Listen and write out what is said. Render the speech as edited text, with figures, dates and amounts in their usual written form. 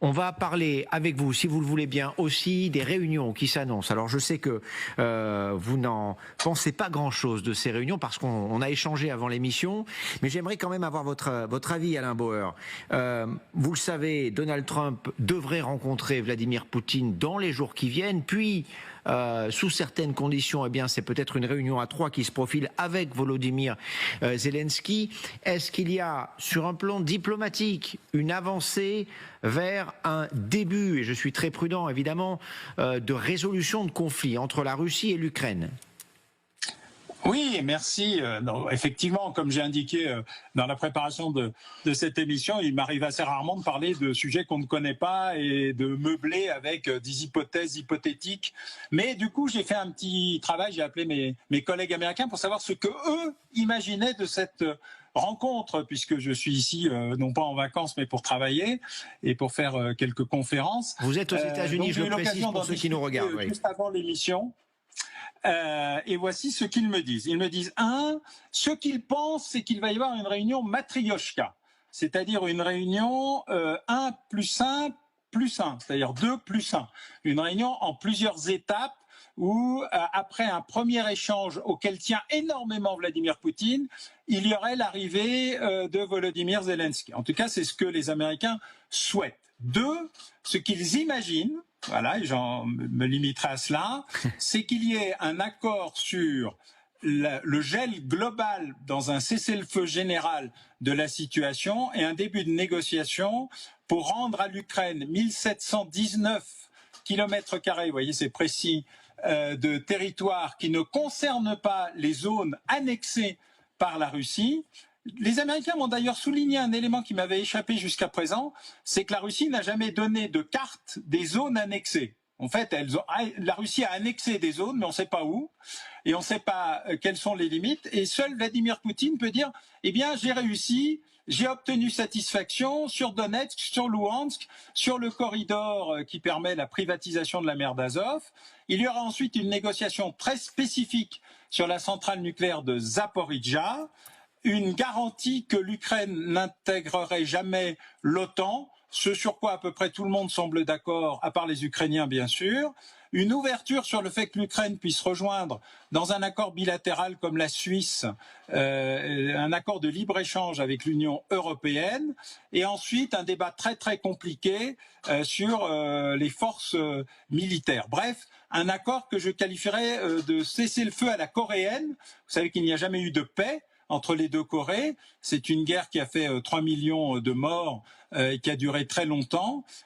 On va parler avec vous, si vous le voulez bien, aussi des réunions qui s'annoncent. Alors je sais que vous n'en pensez pas grand-chose de ces réunions parce qu'on a échangé avant l'émission, mais j'aimerais quand même avoir votre avis, Alain Bauer. Vous le savez, Donald Trump devrait rencontrer Vladimir Poutine dans les jours qui viennent, puis sous certaines conditions, eh bien, c'est peut-être une réunion à trois qui se profile avec Volodymyr Zelensky. Est-ce qu'il y a, sur un plan diplomatique, une avancée vers un début, et je suis très prudent évidemment, de résolution de conflit entre la Russie et l'Ukraine? Oui, merci. Non, effectivement, comme j'ai indiqué dans la préparation de cette émission, il m'arrive assez rarement de parler de sujets qu'on ne connaît pas et de meubler avec des hypothèses hypothétiques. Mais du coup, j'ai fait un petit travail, j'ai appelé mes collègues américains pour savoir ce que eux imaginaient de cette rencontre, puisque je suis ici non pas en vacances mais pour travailler et pour faire quelques conférences. Vous êtes aux États-Unis, je le précise pour ceux qui nous regardent. Oui. Juste avant l'émission. Et voici ce qu'ils me disent. Ils me disent, ce qu'ils pensent, c'est qu'il va y avoir une réunion matrioshka, c'est-à-dire une réunion 1 plus 1 plus 1, c'est-à-dire 2 plus 1. Une réunion en plusieurs étapes où, après un premier échange auquel tient énormément Vladimir Poutine, il y aurait l'arrivée de Volodymyr Zelensky. En tout cas, c'est ce que les Américains souhaitent. Deux, ce qu'ils imaginent, voilà, et j'en me limiterai à cela, c'est qu'il y ait un accord sur le gel global dans un cessez-le-feu général de la situation et un début de négociation pour rendre à l'Ukraine 1719 km², vous voyez c'est précis, de territoire qui ne concerne pas les zones annexées par la Russie. Les Américains m'ont d'ailleurs souligné un élément qui m'avait échappé jusqu'à présent, c'est que la Russie n'a jamais donné de carte des zones annexées. En fait, la Russie a annexé des zones, mais on ne sait pas où, et on ne sait pas quelles sont les limites, et seul Vladimir Poutine peut dire « Eh bien, j'ai réussi, j'ai obtenu satisfaction sur Donetsk, sur Louhansk, sur le corridor qui permet la privatisation de la mer d'Azov. Il y aura ensuite une négociation très spécifique sur la centrale nucléaire de Zaporijjia, une garantie que l'Ukraine n'intégrerait jamais l'OTAN, ce sur quoi à peu près tout le monde semble d'accord, à part les Ukrainiens bien sûr, une ouverture sur le fait que l'Ukraine puisse rejoindre dans un accord bilatéral comme la Suisse, un accord de libre-échange avec l'Union européenne, et ensuite un débat très très compliqué sur les forces militaires. Bref, un accord que je qualifierais de cessez-le-feu à la coréenne. Vous savez qu'il n'y a jamais eu de paix entre les deux Corées. C'est une guerre qui a fait 3 millions de morts et qui a duré très longtemps.